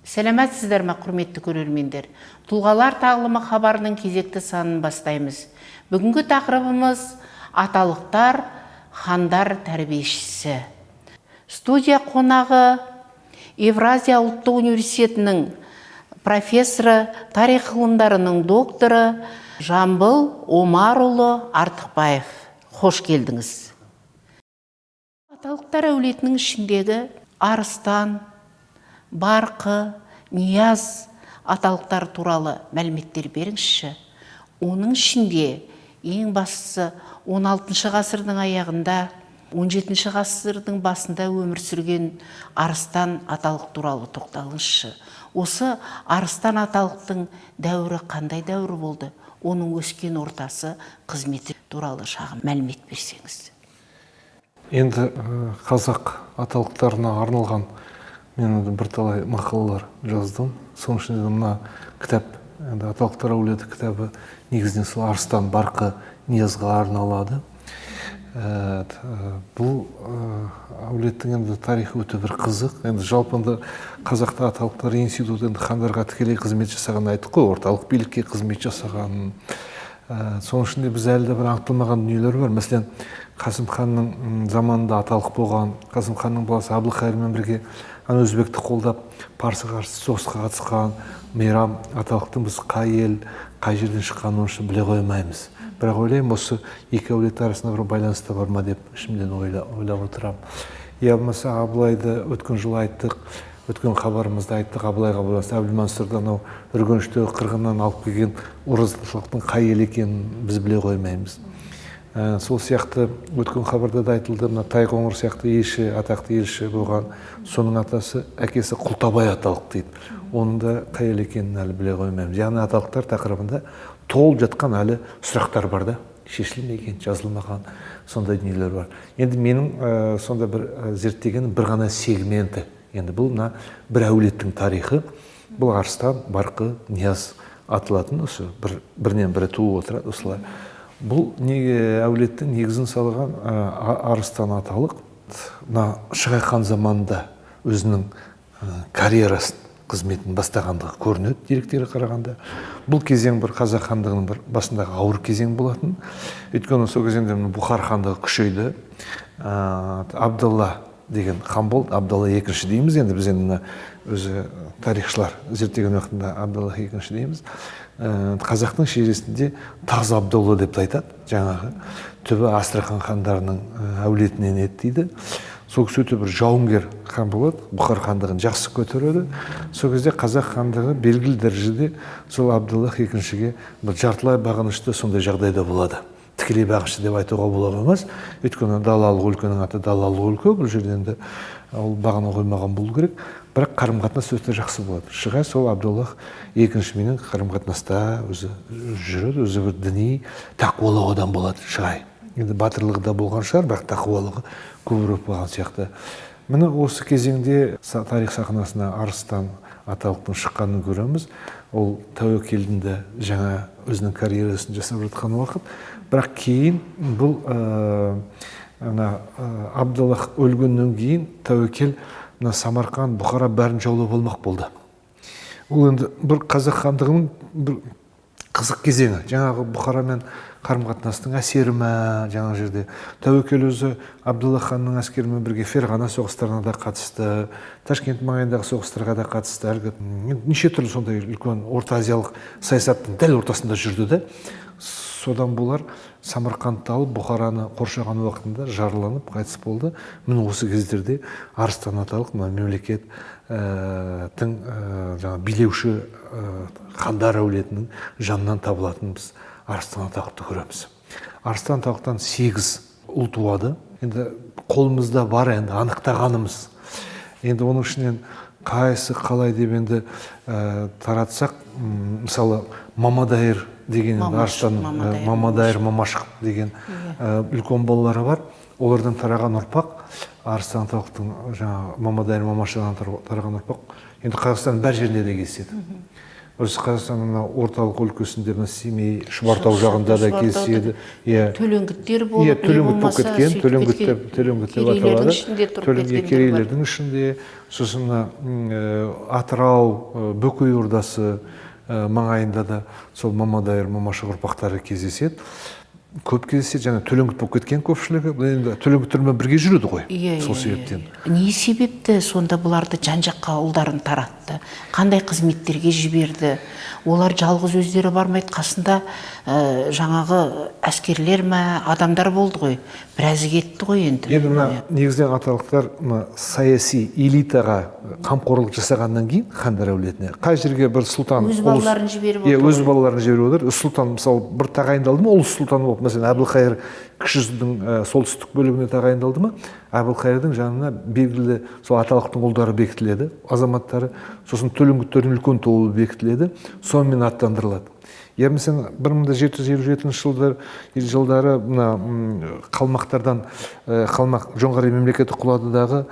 Сәлеметсіздер ме, құрметті көрермендер? Тұлғалар тағылымы хабарының кезекті санын бастаймыз. Бүгінгі тақырыбымыз аталықтар, хандар тәрбиешісі. Студия қонағы Евразия ұлттық университетінің профессоры, тарих ғылымдарының докторы Жамбыл Омарұлы Артықбаев. Хош келдіңіз. Аталықтар әулетінің ішіндегі Арыстан, Барқы, Нияз аталықтар туралы мәліметтер беріңізші. Оның ішінде ең бастысы 16 ғасырдың аяғында, 17 ғасырдың басында өмір сүрген Арыстан аталық туралы тоқталыңызшы. Осы Арыстан аталықтың дәуірі қандай дәуірі болды? Оның өскен ортасы, қызметі туралы шағын мәлімет берсеңіз. Енді қазақ аталықтарына арналған мен бірталай мақалалар жаздым. Соның ішінде мына кітап, аталықтар әулеті кітабы негізінен сол Арыстан, Барқы, Ниязға арналады. Бұл әулеттің енді тарихы өте бір қызық. Енді жалпында қазақта аталықтар институты хандарға тікелей қызмет жасаған айттық қой, орталық билікке қызмет жасаған. Соның ішінде біз әлі де бір аңқытылмаған дүниелер бар. Мәселен, Қасым ханның заманында аталық болған, Қасым ханның баласы Әбілқайырмен бірге өзбекті қолдап парсы қарсы соғысқа қатысқан мейрам аталықтың біз қай ел, қай жерден шыққанын үшін біле қоймаймыз. Бірақ ойлаймын, осы екі әулет арасында бір байланысты бар ма деп ішімден ойлап отырамын. Я болмаса Абылайды өткен жылы айттық, өткен хабарымызда айттық, Абылайға байланысты Әбілмансұрды анау үргеніштегі қырғыннан алып келген оразашылықтың қай ел екенін біз біле қоймаймыз. Сол сияқты өткен хабарда да айтылды, мына Тайқоңыр сияқты елші, атақты елші болған, соның атасы әкесі Құлтабай аталық дейді. Оның да қай ел екенін әлі біле қоймаймыз. Яғни аталықтар тақырыбында толып жатқан әлі сұрақтар бар да, шешілмеген, жазылмаған сондай дүниелер бар. Енді менің сонда бір зерттегенім бір ғана сегменті. Енді бұл мына бір әулеттің тарихы. Бұл Арыстан, Барқы, Нияз аталатын осы бірінен бірі туып отырады осылай. Бұл әулеттің негізін салған Арыстан аталық Шығай хан заманында өзінің карьерасын, қызметін бастағандығы көрінеді деректері қарағанда. Бұл кезең бір қазақ хандығының бір басындағы ауыр кезең болатын. Өйткені сол кезеңде Бұхар хандығы күшейді. Абдалла деген хан болды. Абдалла екінші дейміз. Енді біз енді өзі тарихшылар зерттеген уақытында Абдалла екінші дейміз. Қазақтың шежіресінде Таз Абдолла деп айтады. Жаңағы түбі Астрахан хандарының әулетінен еді дейді. Сол кісі өте бір жауынгер хан болады, Бұхар хандығын жақсы көтереді. Сол кезде қазақ хандығы белгілі дәрежеде сол Абдалла екіншіге бір жартылай бағынышты сондай жағдайда болады. Тікелей бағынышты деп айтуға бола қоймас. Өйткені далалық өлкенің аты далалық өлке, бұл жерден де ол бағына қоймаған болу керек. Бірақ қарым-қатынас өте жақсы болады. Шығай сол Абдалла екіншіменен қарым-қатынаста өзі жүреді, өзі бір діни тақуалық адам болады Шығай. Енді батырлығы да болған шығар, бірақ тақуалығы көбірек болған сияқты. Міне осы кезеңде тарих сахнасына Арыстан аталықтың шыққанын көреміз. Ол тәуекелдің де жаңа өзінің карьерасын жасап жатқан уақыт. Бірақ кейін бұл Абдалла өлгеннен кейін тәуекел Самарқан, Бұхара бәрін жаулап алмақ болды. Ол енді бір қазақ хандығының бір қызық кезеңі. Жаңағы Бұхарамен қарым-қатынастың әсері ме жаңа жерде. Тәуекел өзі Абдалла ханның әскерімен бірге Ферғана соғыстарына да қатысты, Ташкент маңайындағы соғыстарға да қатысты. Неше түрлі сондай үлкен Орта Азиялық саясаттың дәл ортасында жүрді де. Содан болар Самарқандты алып Бұхараны қоршаған уақытында жараланып қайтыс болды. Міне осы кездерде Арыстан аталық мемлекет билеуші хандар әулетінің жанынан табылатын біз Арыстан аталықты көреміз. Арыстан аталықтан 8 ұл туады. Енді қолымызда бар, енді анықтағанымыз. Енді оның ішінен қайсы қалай деп енді таратсақ, мысалы Мамадайыр деген Арыстан, Мамадайыр, Мамашық деген үлкен балалары бар. Олардан тараған ұрпақ Арыстан аталықтың жаңағы Мамадайыр, Мамашықтан тараған ұрпақ енді Қазақстанның бар жерінде де кездеседі. Орыс Қазақстанның орталық өлкесінде Семей, Шұбартау жағында да кездеседі. Төлеңгіттер болып, төлеңгіт болып кеткен, төлеңгіт деп аталады. Керейлердің ішінде, сосын Атырау, Бөкей Ордасы маңайында да сол Мамадайыр, Мамашық ұрпақтары кездеседі. Көп кездеседі, және төлеңгіт болып кеткен көпшілігі. Енді төлеңгіттермен бірге жүреді ғой, сол себептен. Не себепті сонда бұларды жан-жаққа ұлдарын таратты? Қандай қызметтерге жіберді? Олар жалғыз өздері бармайды, қасында жаңағы әскерлер ме, адамдар болды ғой. Біразы кетті ғой енді. Енді негізінен аталықтар саяси элитаға қамқорлық жасағаннан кейін хандар әулетіне қай жерге бір сұлтан өз балаларын жіберіп отыр. Өз балаларын жіберіп отыр. Сұлтан мысалы бір тағайындалды ма, ұлыс сұлтан болып, мәселен Әбілқайыр кіші жүздің солтүстік бөлігіне тағайындалды ма, Әбілқайырдың жанына белгілі сол аталықтың ұлдары бекітіледі, азаматтары, сосын төлеңгіттердің үлкен тобы бекітіледі, сонымен аттандырылады. Емесен 1757 жылдары қалмақтардан жоңғар мемлекеті құладыдағы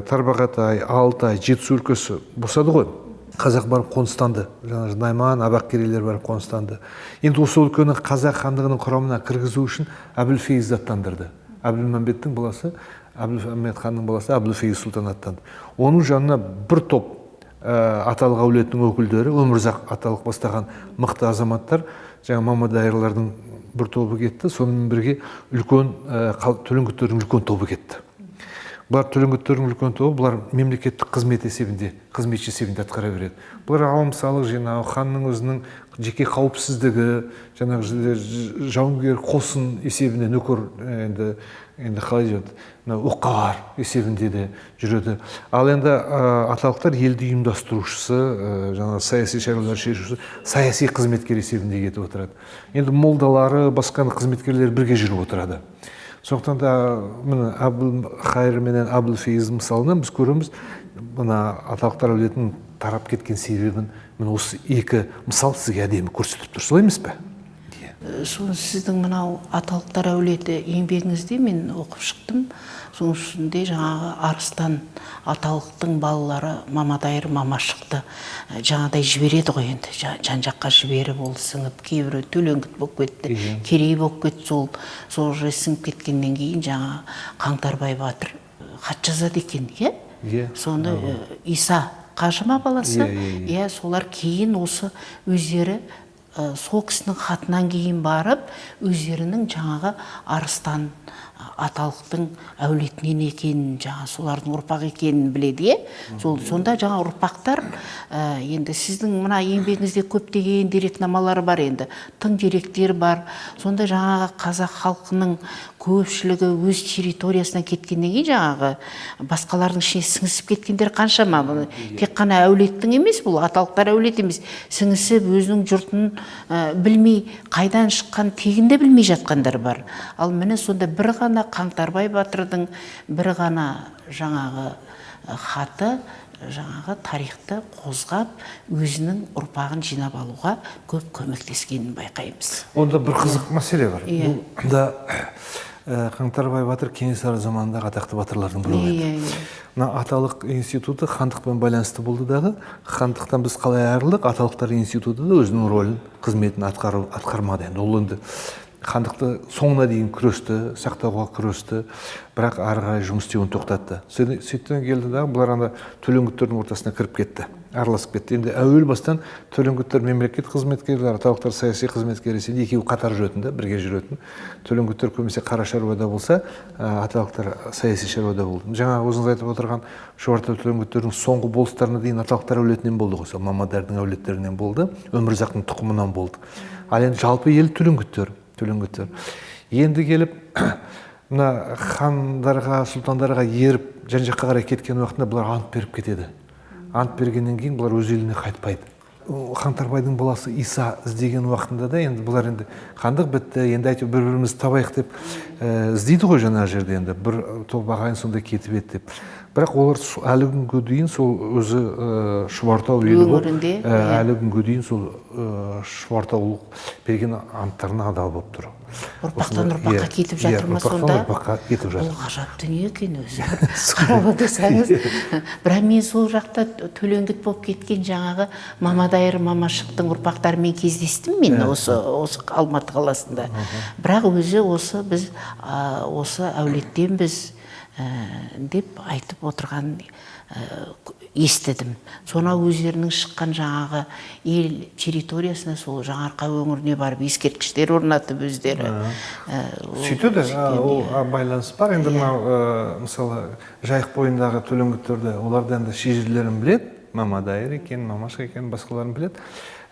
Тарбағатай, Алтай, Жетісу өлкесі босады ғой. Қазақ барып қоныстанды. Найман, Абақ керейлер барып қоныстанды. Енді осы өлкені қазақ хандығының құрамына кіргізу үшін Әбілфейізді аттандырды. Әбілмәмбеттің баласы, Әбілмәмбет ханның баласы Әбілфейіз сұлтан аттанды. Оның жанына бір топ аталық әулетінің өкілдері, Өмірзақ аталық бастаған мықты азаматтар, жаңа Мамадайырлардың бір тобы кетті, сонымен бірге үлкен төлеңгіттердің үлкен тобы кетті. Бұлар төлеңгіттердің үлкен тобы, бұлар мемлекеттік қызмет есебінде, қызметші есебінде атқара береді. Бұлар алым-салық жинау, ханның өзінің жеке қауіпсіздігі, жаңағы жауынгер қосын есебінде нөкер енді қалай жүреді, оққағар есебінде де жүреді. Ал енді аталықтар елді ұйымдастырушысы, жаңағы саяси шаруалар шешушісі, саяси қызметкер есебінде кетіп отырады. Енді молдалары, басқа қызметкерлер бірге жүріп отырады. Сондықтан да Әбілқайыр менен Әбілфейіз мысалынан біз көреміз, аталықтар әулетінің тарап кеткен себебін осы екі мысал сізге әдемі көрсетіп тұр, солай емес пе? Соны сіздің мынау аталықтар әулеті еңбегіңізде мен оқып шықтым. Соның ішінде жаңағы Арыстан аталықтың балалары Мамадайыр, Мамашықты жаңадай жібереді ғой енді. Жан-жаққа жіберіп ол сіңіп, кейбірі төлеңгіт болып кетті, керей болып кетті. Сол сіңіп кеткеннен кейін жаңа Қаңтарбай батыр хат жазады екен, иә? Сонда Иса қажыма баласы, солар кейін осы өздері сол кісінің хатынан кейін барып, өздерінің жаңағы Арыстан аталықтың әулетінен екенін, жаңа солардың ұрпақ екенін біледі. Сонда жаңа ұрпақтар, енді сіздің мына еңбегіңізде көптеген дерекнамалар бар, енді тың деректер бар. Сонда жаңағы қазақ халқының көпшілігі өз территориясынан кеткеннен кейін жаңағы басқалардың ішіне сіңісіп кеткендер қаншама. Тек қана әулеттің емес, бұл аталықтар әулет емес, сіңісіп өзінің жұртын білмей, қайдан шыққан тегінде білмей жатқандар бар. Ал міне сонда бір ғана Қаңтарбай батырдың бір ғана жаңағы хаты жаңағы тарихты қозғап, өзінің ұрпағын жинап алуға көп көмектескенін байқаймыз. Онда бір қызық мәселе бар. Онда Қаңтарбай батыр Кенесары заманындағы атақты батырлардың бірі еді. Мына аталық институты хандықпен байланысты болды дағы. Хандықтан біз қалай айырылдық, аталықтар институты да өзінің рөлін, қызметін атқармады. Ол енді хандықты соңына дейін күресті, сақтауға күресті, бірақ ары қарай жұмыс істеуін тоқтатты. Сөйттен келді дағы, бұлар төлеңгіттердің ортасына кіріп кетті, араласып кетті. Енді әуел бастан төлеңгіттер мемлекет қызметкерлері, аталықтар саяси қызметкер есебінде екеуі қатар жүретін, бірге жүретін. Төлеңгіттер көбінесе қара шаруада болса, аталықтар саяси шаруада болды. Жаңа өзіңіз айтып отырған Шұбартау төлеңгіттердің соңғы болыстарына дейін аталықтар әулетінен болды ғой, Мамадайырдың әулеттерінен болды, Өмірзақтың тұқымынан болды. Ал енді жалпы ел төлеңгіттер. Енді келіп, мына хандарға, сұлтандарға еріп, жан-жаққа қарай кеткен уақытында бұлар ант беріп кетеді. Ант бергеннен кейін бұлар өз еліне қайтпайды. Қаңтарбайдың баласы Иса іздеген уақытында да енді бұлар енді хандық бітті, енді әйтеуір бір-бірімізді табайық деп іздейді ғой жаңа жерде, енді бір топ ағайын сонда кетіп еді деп. бірақ олар әлі күнге дейін сол өзі Шұбартау елі болып, өңірінде әлі күнге дейін сол Шұбартау берген анттарына адал болып тұр. Ұрпақтан ұрпаққа кетіп жатыр ма сонда? Ұрпаққа кетіп жатыр. Бұл ғажап дүние екен өзі. Қарап отырсаңыз. Бірақ мен сол жақта төлеңгіт болып кеткен жаңағы Мамадайыр Мамашықтың ұрпақтарымен кездестім мен осы Алматы қаласында. Бірақ өзі осы біз осы әулеттенбіз деп айтып отырған естідім. Сонау өздерінің шыққан жаңағы ел территориясына сол Жаңарқа өңіріне барып ескерткіштер орнатып өздері. Сөйтеді, ол байланыс бар. Енді мысалы жайық бойындағы төлеңгіттерді оларда енді шежірелерін біледі, Мамадайыр екен, Мамаш екен, басқаларын біледі.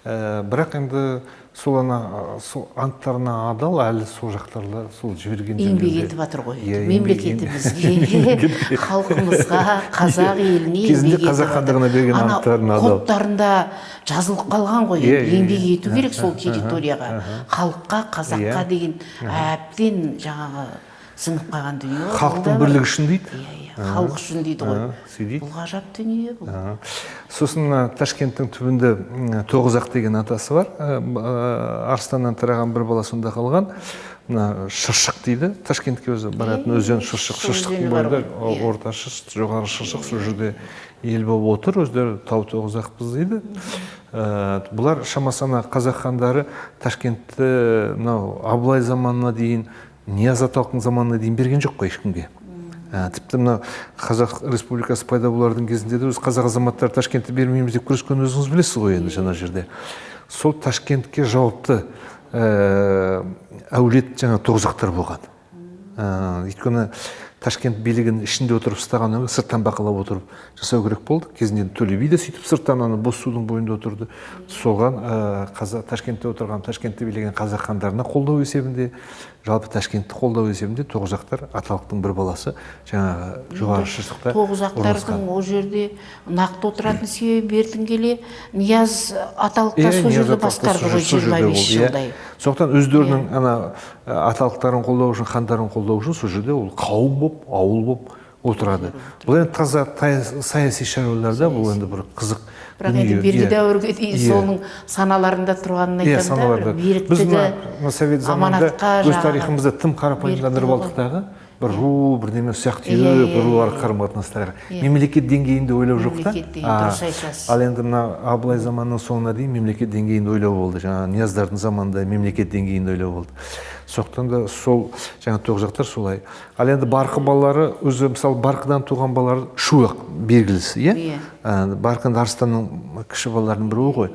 Бірақ енді сол анттарына адал әлі сол жақтарда сол жіберген еңбек етіп жатыр ғой. Мемлекетімізге, халқымызға, қазақ еліне кезінде қазақ хандығына берген анттарына адал. Кодтарында жазылып қалған ғой. Еңбек ету керек сол территорияға. Халыққа, қазаққа деген әбден жаңағы сіңіп қалған дүние. Халықтың бірлігі үшін дейді. Халық үшін дейді ғой. Бұл ғажап дүние бұл. Сосын Ташкенттің түбінде Тоғызақ деген атасы бар. Арыстаннан тараған бір бала сонда қалған. Шыршық дейді. Ташкентке өзі баратын өзен Шыршық. Шыршықтың бойында орта Шыршық, жоғары Шыршық, сол жерде ел болып отыр. Өздері Тау Тоғызақпыз дейді. Бұлар шамасына қазақ хандары Ташкентті Абылай заманына дейін, Нияз Аталықтың заманына дейін берген жоқ қой ешкімге. Тіпті мына Қазақ Республикасы пайда болардың кезінде де өз қазақ азаматтары Ташкентті бермейміз деп күрескен өзіңіз білесіз ғой енді жаңа жерде. Сол Ташкентке жауапты әулет жаңа Тоғызақтар болған. Өйткені Ташкент билігін ішінде отырып ұстаған өңір сырттан бақылап отырып жасау керек болды. Кезінде Төле би де сөйтіп сырттан бос судың бойында отырды. Соған Ташкентте отырған, Ташкентті билеген қазақ хандарына қолдау есебінде, жалпы Ташкентті қолдау есебінде Тоғызақтар аталықтың бір баласы жаңағы жоғары Шыршықта. Тоғызақтардың ол жерде нақты отыратын себебі бертін келе Нияз Аталықта сол жерде басқарды ғой 25 жылдай. Сондықтан өздерінің аталықтарын қолдау үшін, хандарын қолдау үшін сол жерде ол қауым болып, ауыл болып отырады. Бұл енді таза саяси шаруаларда бұл енді бір қызық. Бірақ енді бергі дәуірге дейін соның саналарында тұрғанын айтамын да, беріктігі, Совет заманында өз тарихымызда тым қарапайымдандырып алдық дағы. Бір ру, бірдеме сияқты бір рулар қарым-қатынастары. Мемлекет деңгейінде ойлау жоқ та. Дұрыс айтасыз. Ал енді мына Абылай заманының соңына дейін мемлекет деңгейінде ойлау болды. Жаңа Нияздардың заманында мемлекет деңгейінде ойлау болды. Сондықтан да сол жаңа Тоғызақтар солай. Ал енді Барқы балалары өзі мысалы Барқыдан туған балалар Шуақ белгілісі, иә? Барқы Арыстанның кіші балаларының біреуі ғой.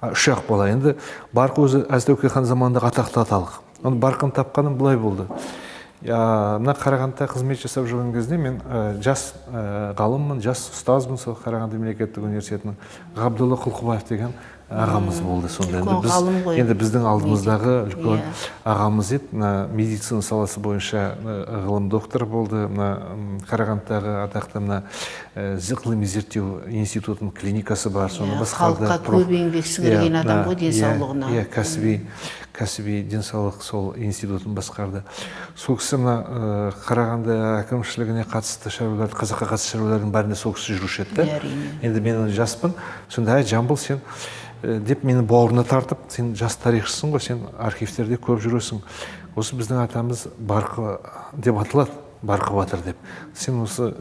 Үш-ақ бала. Енді Барқы өзі Әз Тәуке хан заманындағы атақты аталық. Барқыны тапқаным былай болды. Мына Қарағандыда қызмет жасап жүрген кезде мен жас ғалыммын, жас ұстазбын сол Қарағанды мемлекеттік университетінің Ғабдолла Құлқыбаев деген ағамыз болды сонда. Енді біздің алдымыздағы үлкен ағамыз еді. Медицина саласы бойынша ғылым докторы болды. Қарағандыдағы атақты ғылыми зерттеу институтының клиникасы бар. Халыққа көп еңбек сіңірген адам ғой денсаулығына. Кәсіби денсаулық сол институтын басқарды. Сол кісі Қарағанды әкімшілігіне қатысты шаруаларды, қазаққа қатысты шаруалардың бәрінде сол кісі жүруші еді. Енді мен жаспын. Сонда Жамбыл сен деп мені бауырына тартып, сен жас тарихшысың ғой, сен архивтерде көп жүресің. Осы біздің атамыз Барқы деп аталады, Барқы батыр деп. Сен осы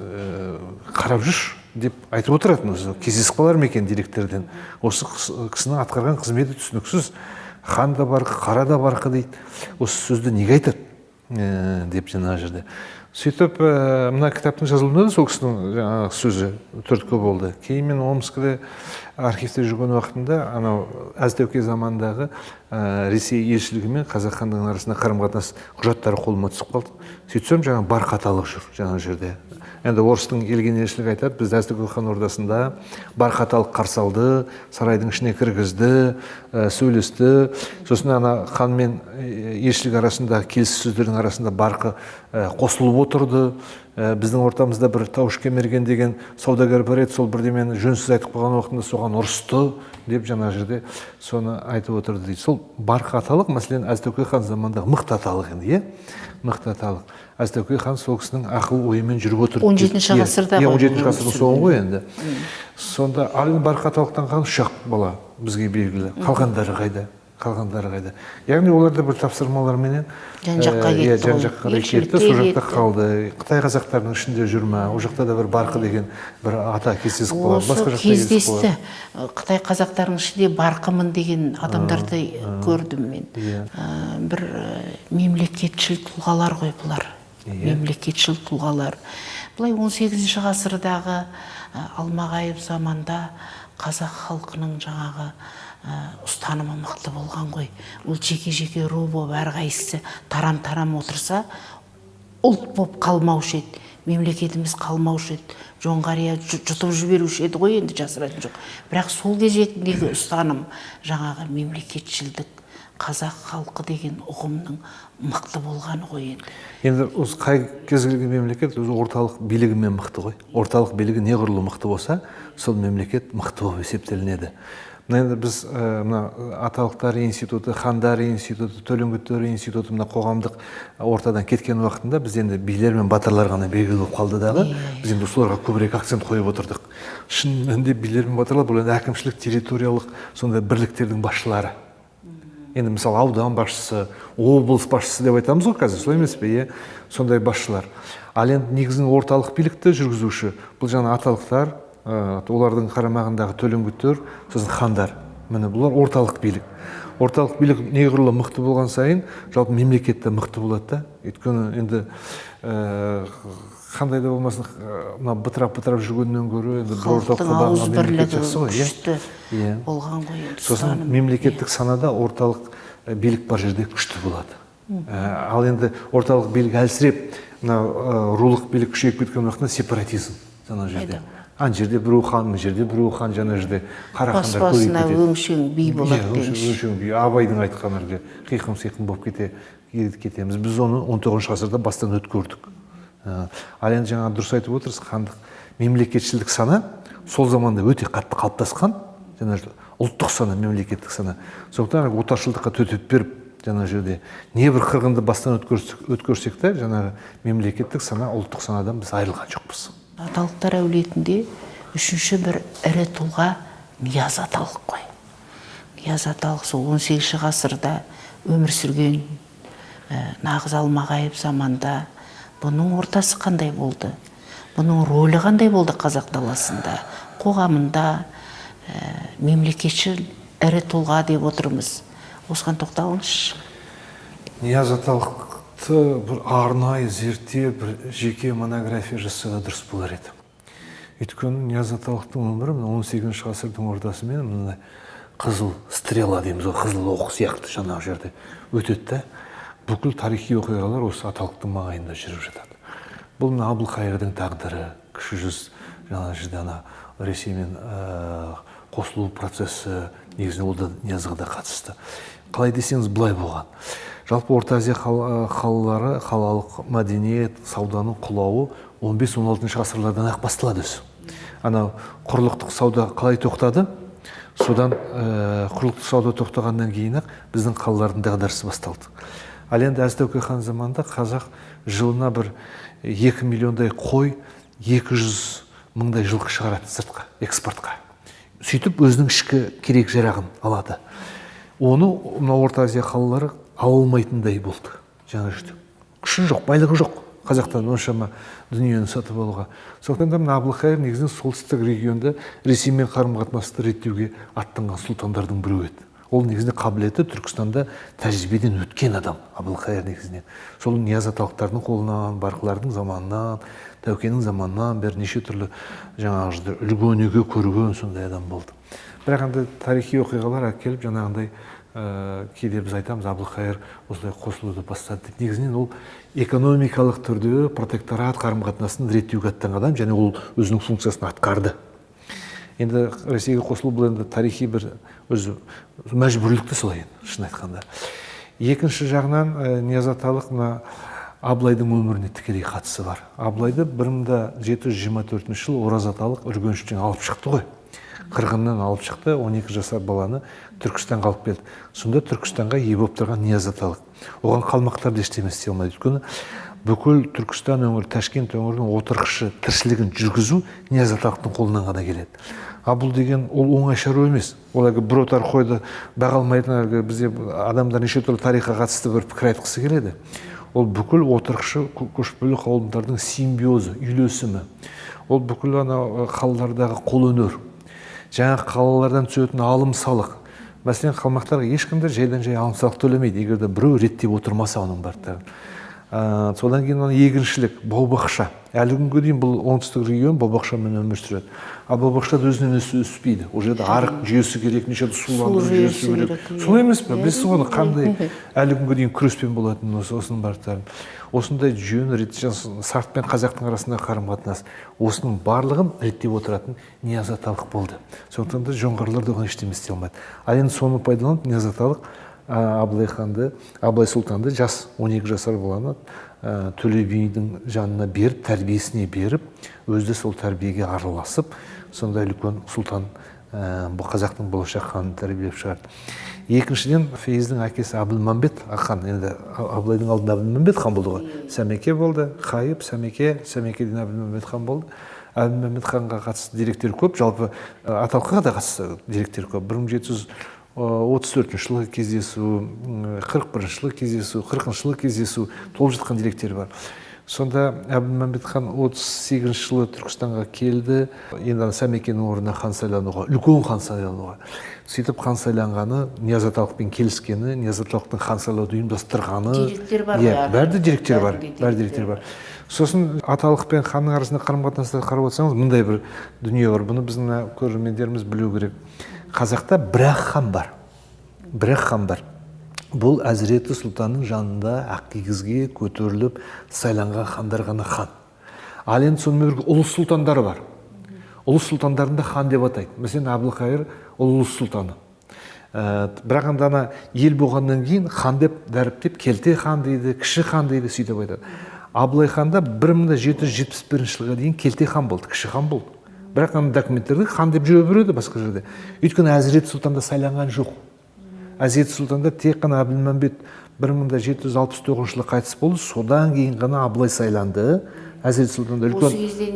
қарап жүрші деп айтып отыратын өзі. Кездесіп қалар ма екен директорден. Осы кісінің атқарған қызметі түсініксіз. Хан да Барқы, қара да Барқы дейді. Осы сөзді неге айтады деп жаңа жерде. Сөйтіп, мына кітаптың жазылуында да сол кісінің сөзі түрткі болды. Кейін мен Омскіде архивте жүрген уақытында Әз Тәуке заманындағы Ресей елшілігі мен қазақ хандығының арасында қарым-қатынас құжаттары қолыма түсіп қалды. Сөйтсем, Барқы аталық жүр жаңа жерде. Енді орыстың келген елшілігі айтады, біз Әз Тәуке хан ордасында Барқы аталық қарсы алды, сарайдың ішіне кіргізді, сөйлесті. Сосын хан мен елшілік арасында келіссөздердің арасында Барқы қосылып отырды. біздің ортамызда бір Тауышкемерген деген саудагер бар еді, сол бірдемені жөнсіз айтып қалған уақытында соған ұрысты деп жаңа жерде соны айтып отырды дейді. Сол барқа аталық, мәселен, Әзтөке хан замандағы мықты аталық енді, иә? Мықты аталық. Әзтөке хан сол кісінің ақыл ойымен жүріп отырды. 17-ші ғасырда. 17-ші ғасырдың соңы ғой енді. Сонда барқа аталықтан қалған 3 бала бізге белгілі. Қалғандары қайда? Яғни оларда бір тапсырмаларменен жан-жаққа кетті. жан-жаққа кетті, сол жақта қалды. Қытай қазақтарының ішінде жүрме, ол жақта да бір барқы деген бір ата кездесіп қалады. Осы кездесті. Қытай қазақтарының ішінде барқымын деген адамдарды көрдім мен. Бір мемлекетшіл тұлғалар ғой бұлар. Мемлекетшіл тұлғалар. Бұлай 18-ші ғасырдағы Алмағайып заманда қазақ халқының жаңағы ұстанымы мықты болған ғой. Ол жеке-жеке ру болып әрқайсысы тарам-тарам отырса, ұлт болып қалмаушы еді, мемлекетіміз қалмаушы еді, жоңғария жұтып жіберуші еді ғой, енді жасыратын жоқ. Бірақ сол кезектегі ұстаным жаңағы мемлекетшілдік, қазақ халқы деген ұғымның мықты болғаны ғой енді. Енді осы қай кез келген мемлекет өзі орталық билігімен мықты ғой. Орталық билігі неғұрлым мықты болса, сол мемлекет мықты болып есептелінеді. Енді біз аталықтар институты, хандар институты, төлеңгіттер институты қоғамдық ортадан кеткен уақытында біз енді билер мен батырлар ғана белгілі болып қалды дағы. Біз енді соларға көбірек акцент қойып отырдық. Шын мәнінде билер мен батырлар бұл енді әкімшілік территориялық сондай бірліктердің басшылары. Енді мысалы аудан басшысы, облыс басшысы деп айтамыз ғой қазір, солай емес пе, иә? Сондай басшылар. Ал енді негізінен орталық билікті жүргізуші бұл жаңа аталықтар, олардың қарамағындағы төлеңгіттер, сосын хандар. Міне бұлар орталық билік. Орталық билік неғұрлым мықты болған сайын, жалпы мемлекетте мықты болады да. Өйткені енді қандай да болмасын, бытырап жүргеннен гөрі енді бір орталықта мемлекет жақсы ғой, күшті болған ғой. Сосын мемлекеттік санада орталық билік бар жерде күшті болады. Ал енді орталық билік әлсіреп, рулық билік күшейіп кеткен уақытта сепаратизм жаңа жерде. Ан жерде біреу хан, жерде біреу хан, жаңа жерде қарақандар көбейіп кетеді. Бас-басына өңшең би болады деуші. Өңшең би, Абайдың айтқаны қиқым-сиқым болып кетеміз. Біз оны 19 ғасырда бастан өткөрдік. Ал енді жаңа дұрыс айтып отырсыз, хандық мемлекетшілдік сана сол заманда өте қатты қалыптасқан, жаңа ұлттық сана, мемлекеттік сана. Сондықтан отаршылдыққа төтеп беріп, жаңа жерде не бір қырғынды бастан өткөрсек те, жаңағы мемлекеттік сана, ұлттық санадан біз айырылған жоқпыз. Аталықтар әулетінде үшінші бір ірі тұлға Нияз аталық қой. Нияз аталық сол 18-ші ғасырда өмір сүрген, нағыз Алмағайып заманда бұның ортасы қандай болды? Бұның рөлі қандай болды қазақ даласында, қоғамында, мемлекетшіл ірі тұлға деп отырмыз. Осыған тоқталыңызшы. Нияз аталықты бір арнайы зерттеп, бір жеке монография жасаса дұрыс болар еді. Өйткені Нияз аталықтың өмірі 18-ші ғасырдың ортасымен мындай қызыл стрела дейміз, қызыл оқ сияқты жаңағы жерде өтеді. Бүкіл тарихи оқиғалар осы аталықтың маңайында жүріп жатады. Бұл Әбілқайырдың тағдыры, кіші жүз жаңа жерде Ресеймен қосылу процесі негізінен ол да Ниязға да қатысты. Қалай десеңіз былай болған. Жалпы Орта Азия қалалары, қалалық мәдениет, сауданың құлауы 15-16 ғасырлардан ақ басталады өзі. Анау құрлықтық сауда қалай тоқтады? Содан құрлықтық сауда тоқтағаннан кейін ақ біздің қалалардың дағдарысы басталды. Ал енді Әзтөке хан заманында қазақ жылына бір 2 миллиондай қой, 200 мыңдай жылқы шығарады сыртқа, экспортқа. Сөйтіп өзінің ішкі керек жарағын алады. Оны Орта Азия қалалары ала алмайтындай болды. Жаңа жүрді. Күші жоқ, байлығы жоқ. Қазақтан оншама дүниені сатып алуға. Сондықтан Әбілқайыр негізінен солтүстік регионда Ресеймен қарым-қатынасты реттеуге аттанған сұлтандардың біреуі еді. Ол негізінде қабілеті Түркістанда тәжірибеден өткен адам Әбілқайыр негізінен. Сол Нияз аталықтардың қолынан, барқылардың заманынан, Тәукенің заманынан бері неше түрлі жаңағы үлгі-өнеге көрген сондай адам болды. Бірақ енді тарихи оқиғалар әкеліп жаңағындай кейде біз айтамыз Әбілқайыр осылай қосылуды бастады деп. Негізінен ол экономикалық түрде протекторат қарым-қатынасын реттеуге аттанған адам, және ол өзінің функциясын атқарды. Енді Ресейге қосылу бұл енді тарихи бір өзі мәжбүрлікті солай енді, шын айтқанда. Екінші жағынан Нияз аталық Абылайдың өміріне тікелей қатысы бар. Абылайды 1724 жылы Оразаталық Үргеніштен алып шықты ғой. Қырғыннан алып шықты, 12 жасар баланы Түркістанға алып келді. Сонда Түркістанға ие болып тұрған Ниязаталық. Оған қалмақтарды ештеме істей алмайды. Өйткені бүкіл Түркістан өңірі, Ташкент өңірінің отырықшы тіршілігін жүргізу Ниязаталықтың қолынан ғана келеді. Бұл деген ол оңай шаруа емес. Ол әлгі бір отар қойды баға алмайтын, әлгі бізде адамдар неше түрлі тарихқа қатысты бір пікір айтқысы келеді. Ол бүкіл отырықшы көшпелі қауымдардың симбиозы, үйлесімі. Ол бүкіл қалалардағы қолөнер, жаңа қалалардан түсетін алым салық. Мәселен, қалмақтарға ешкімді жайдан жай алым салық төлемейді, егер де біреу реттеп отырмаса оның барлығы. Содан кейін егіншілік, бау-бақша. Әлі күнге дейін бұл оңтүстік регион бау-бақшамен өмір сүреді. Ал бау-бақшада өзінен өспейді. Ол жерде арық жүйесі керек, неше суландыру жүйесі керек. Солай емес пе? Біз оны қандай әлі күнге дейін күреспен болатын осының барлықтарын. Осындай жүйені сарт пен қазақтың арасындағы қарым-қатынас, осының барлығын реттеп отыратын Ниязаталық болды. Сондықтан да жоңғарлар да оған ештеме істей алмайды. Ал енді соны пайдаланып Ниязаталық Абылай сұлтанды жас 12 жасар баланы Төле бидің жанына беріп, тәрбиесіне беріп, өзі сол тәрбиеге араласып, сондай үлкен сұлтан бұл қазақтың болашақ ханын тәрбиелеп шығарды. Екіншіден, Фейіздің әкесі Әбілмәмбет хан, енді Абылайдың алдында Әбілмәмбет хан болды ғой. Сәмеке болды, Қайып, Сәмекеден Әбілмәмбет хан болды. Әбілмәмбет ханға қатысты деректер көп, жалпы Аталыққа да қатысты деректер көп. 1734 жылы кездесу, 41 жылы кездесу, 40 жылы кездесу толып жатқан деректер бар. Сонда Әбілмәмбет хан 38 жылы Түркістанға келді. Енді Сәмекенің орнына хан сайлануға, үлкен хан сайлануға. Сөйтіп хан сайланғаны, Ниязаталықпен келіскені, Ниязаталықтың хан сайлауды ұйымдастырғаны. Деректер бар. Бәрі деректер бар. Сосын Аталық пен ханның арасында қарым-қатынастарды қарап отырсаңыз, мындай бір дүние бар. Бұны біздің көрермендеріміз білу керек. Қазақта бір-ақ хан бар. Бұл Әзіреті Сұлтанның жанында Ақкигізге көтеріліп сайланған хандар ғана хан. Ал енді сонымен бірге ұлыс сұлтандары бар. Ұлыс сұлтандарын да хан деп атайды. Мәселен, Әбілқайыр ұлыс сұлтаны. Бірақ ана ел болғаннан кейін хан деп дәріптеп, келте хан дейді, кіші хан дейді, сөйтіп айтады. Абылай ханда 1771 жылға дейін келте хан болды, кіші хан болды. Бірақ ана документтерді хан деп жүре береді басқа жерде. Өйткені Әзіреті Сұлтанда сайланған жоқ. Әзіреті Сұлтанда тек қана Әбілмәмбет 1769 жылы қайтыс болды, содан кейін ғана Абылай сайланды. Әзіреті Сұлтанда үлкен... Осы кезде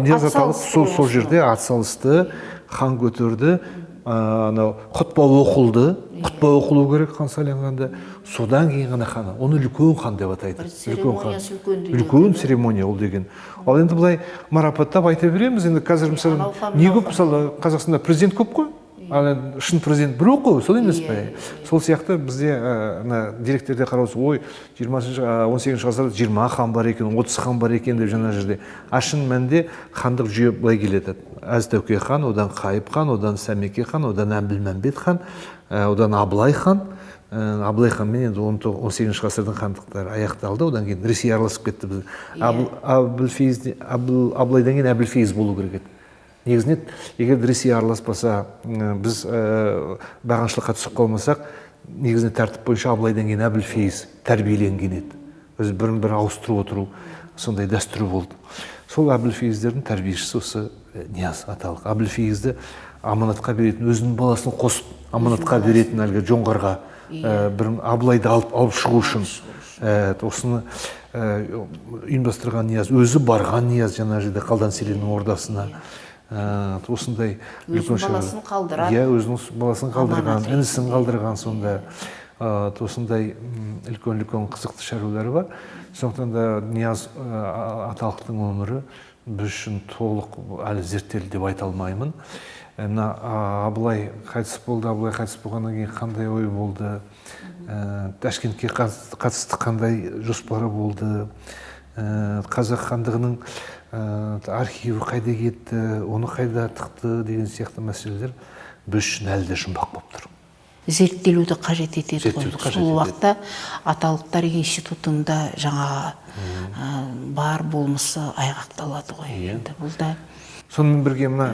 Нияз Аталық сол жерде атсалысты, хан көтерді, құтпа оқылу керек хан сайланғанда. Содан кейін ғана хан, оны үлкен хан деп атайды. Үлкен церемония ол деген. Ал енді бұлай марапаттап айта береміз. Енді қазір мысалы, не көп, мысалы, Қазақстанда президент көп қой. Ал енді шын президент біреу қой, сол емес пе? Сол сияқты бізде деректерде қарауыз, ой, 18 ғасырда 20 хан бар екен, 30 хан бар екен деп жаңа жерде. Шын мәнінде хандық жүйе былай келеді. Әз Тәуке хан, одан Қайып хан, одан Сәмеке хан, одан Әбілмәмбет хан, одан Абылай хан. Абылай ханмен енді 18 ғасырдың хандықтары аяқталды, одан кейін Ресей араласып кетті. Абылайдан кейін Әбілфейіз болу керек еді. Негізінен, егер Ресей араласпаса, біз бағаншылыққа түсіп қалмасақ, негізінен тәртіп бойынша Абылайдан кейін Әбілфейіз тәрбиеленген еді. Өзі бірін-бірі ауыстырып отыру, сондай дәстүрі болды. Сол Әбілфейіздердің тәрбиешісі осы Нияз Аталық. Әбілфейізді аманатқа беретін, өзінің баласын қосып, аманатқа беретін әлгі жоңғарға Абылайды алып шығу үшін осыны ұйымдастырған Нияз, өзі барған Нияз жаңа жерде Қалдан Сереннің ордасына. Осындай өзінің баласын қалдырады. Өзінің баласын қалдырған, інісін қалдырған сонда. Осындай үлкен қызықты шаруалары бар. Сондықтан да Нияз Аталықтың өмірі біз үшін толық әлі зерттелді деп айта алмаймын. Абылай қайтыс болды, Абылай қайтыс болғаннан кейін қандай ой болды, Ташкентке қатысты қандай жоспары болды, қазақ хандығының архиві қайда кетті, оны қайда тықты деген сияқты мәселелер біз үшін әлі де жұмбақ болып тұр. Зерттелуді қажет етеді ғой. Сол уақытта Аталықтар институтында жаңа бар болмысы айғақталады ғой. Енді бұл да. Сонымен бірге мына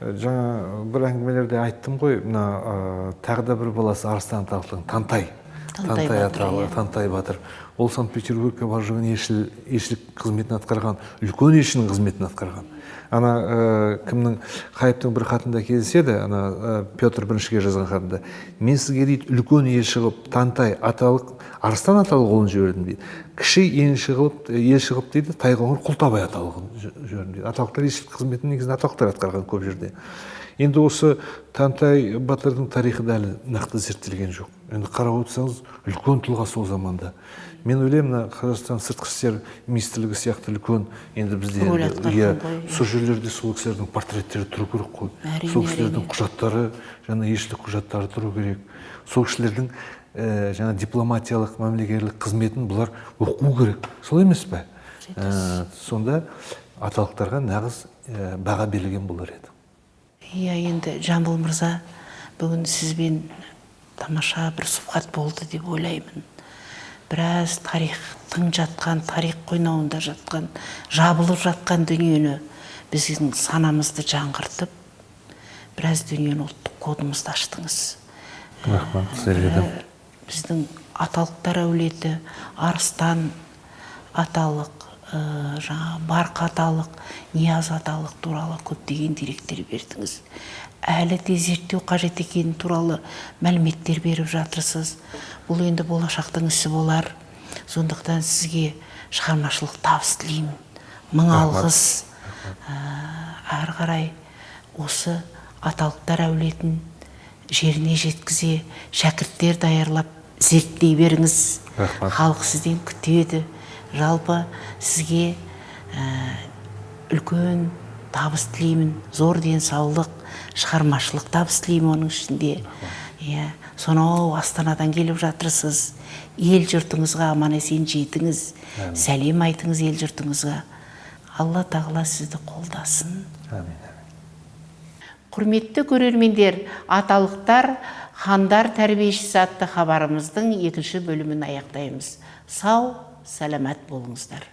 жаңа бір әңгімелерде айттым ғой, мына тағы да бір баласы Арыстан Аталықтың Тантай Тантай батыр. ол Санкт-Петербургке барып жүрген елшілік қызметін атқарған, үлкен елшінің қызметін атқарған. Ана кімнің Қайыптың бір хатында кездеседі, ана Петр біріншіге жазған хатында, мен сізге дейді үлкен елші қылып Тантай аталық, Арыстан аталық қолын жібердім дейді. Кіші елші қылып дейді, Тайқоңыр Құлтабай аталығын жібердім дейді. Аталықтар елшілік қызметін негізінде аталықтар атқарған көп жерде. Енді осы Тантай батырдың тарихы дәл нақты зерттелген жоқ. Енді қарап отырсаңыз, үлкен тұлға сол заманда. Мен ойлаймын, Қазақстан сыртқы істер министрлігі сияқты үлкен, енді бізде сол жерлерде сол кісілердің портреттері тұру керек қой. Сол кісілердің құжаттары, жаңа елшілік құжаттары тұру керек. Сол кісілердің жаңа дипломатиялық, мемлекеттік қызметін бұлар оқу керек. Сол емес пе? Сонда аталықтарға нағыз баға берілген болар еді. Иә, енді Жамбыл мырза, бүгін сізбен тамаша бір сұхбат болды деп ойлаймын. Біраз тарихтың жатқан, тарих қойнауында жатқан, жабылып жатқан дүниені біздің санамызды жаңғыртып, біраз дүниені ұлттық кодымызды аштыңыз. Рахмат, сіздерге де. Біздің аталықтар әулеті, Арыстан аталық, жаңа Барқ аталық, Нияз аталық туралы көптеген деректер бердіңіз. Әлі де зерттеу қажет екені туралы мәліметтер беріп жатырсыз. Бұл енді болашақтың ісі болар. Сондықтан сізге шығармашылық табыс тілеймін. Мың алғыс. Әрі қарай осы аталықтар әулетін жеріне жеткізе, шәкірттер даярлап зерттей беріңіз. Халық сізден күтеді. Жалпы сізге үлкен табыс тілеймін, зор денсаулық, шығармашылық табыс тілеймін оның ішінде. Сонау Астанадан келіп жатырсыз. Ел жұртыңызға аман-есен жетіңіз. Сәлем айтыңыз ел жұртыңызға. Алла тағала сізді қолдасын. Құрметті көрермендер, аталықтар хандар тәрбиешісі атты хабарымыздың екінші бөлімін аяқтаймыз. Сау, сәлемет болыңыздар.